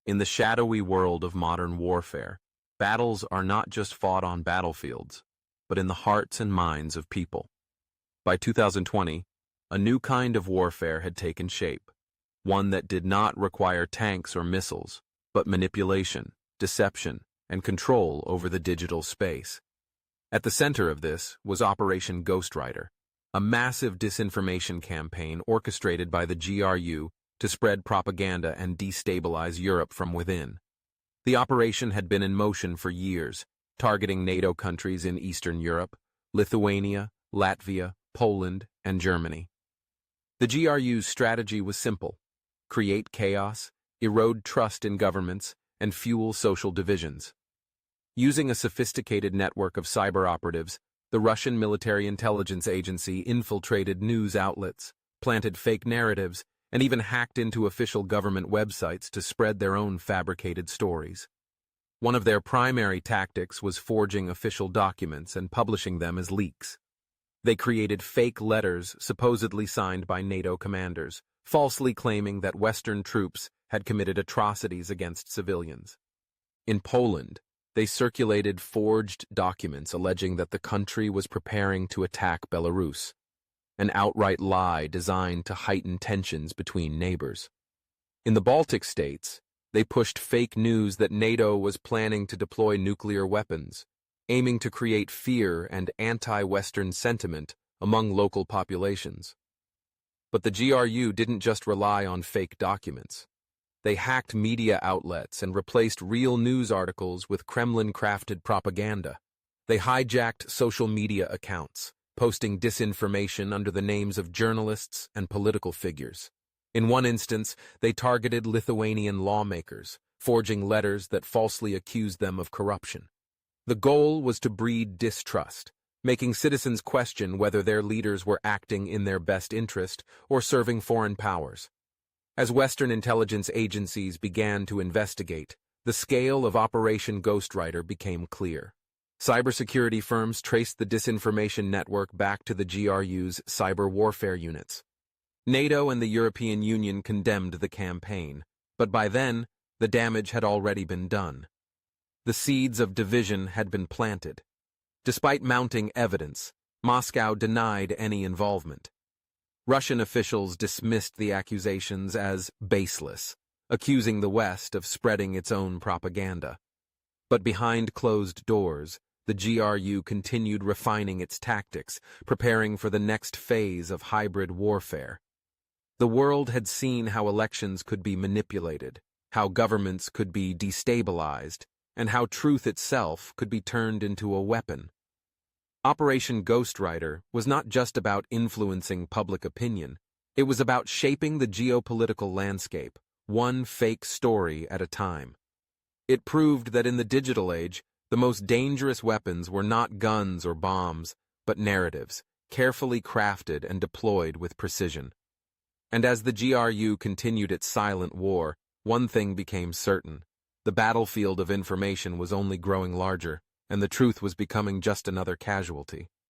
In the shadowy world of modern warfare, battles are not just fought on battlefields, but in the hearts and minds of people. By 2020, a new kind of warfare had taken shape, one that did not require tanks or missiles, but manipulation, deception, and control over the digital space. At the center of this was Operation Ghostwriter, a massive disinformation campaign orchestrated by the GRU to spread propaganda and destabilize Europe from within. The operation had been in motion for years, targeting NATO countries in Eastern Europe, Lithuania, Latvia, Poland, and Germany. The GRU's strategy was simple: create chaos, erode trust in governments, and fuel social divisions. Using a sophisticated network of cyber operatives, the Russian military intelligence agency infiltrated news outlets, planted fake narratives, and even hacked into official government websites to spread their own fabricated stories. One of their primary tactics was forging official documents and publishing them as leaks. They created fake letters supposedly signed by NATO commanders, falsely claiming that Western troops had committed atrocities against civilians. In Poland, they circulated forged documents alleging that the country was preparing to attack Belarus, an outright lie designed to heighten tensions between neighbors. In the Baltic states, they pushed fake news that NATO was planning to deploy nuclear weapons, aiming to create fear and anti-Western sentiment among local populations. But the GRU didn't just rely on fake documents. They hacked media outlets and replaced real news articles with Kremlin-crafted propaganda. They hijacked social media accounts, posting disinformation under the names of journalists and political figures. In one instance, they targeted Lithuanian lawmakers, forging letters that falsely accused them of corruption. The goal was to breed distrust, making citizens question whether their leaders were acting in their best interest or serving foreign powers. As Western intelligence agencies began to investigate, the scale of Operation Ghostwriter became clear. Cybersecurity firms traced the disinformation network back to the GRU's cyber warfare units. NATO and the European Union condemned the campaign, but by then, the damage had already been done. The seeds of division had been planted. Despite mounting evidence, Moscow denied any involvement. Russian officials dismissed the accusations as baseless, accusing the West of spreading its own propaganda. But behind closed doors, the GRU continued refining its tactics, preparing for the next phase of hybrid warfare. The world had seen how elections could be manipulated, how governments could be destabilized, and how truth itself could be turned into a weapon. Operation Ghostwriter was not just about influencing public opinion. It was about shaping the geopolitical landscape, one fake story at a time. It proved that in the digital age, the most dangerous weapons were not guns or bombs, but narratives, carefully crafted and deployed with precision. And as the GRU continued its silent war, one thing became certain: the battlefield of information was only growing larger, and the truth was becoming just another casualty.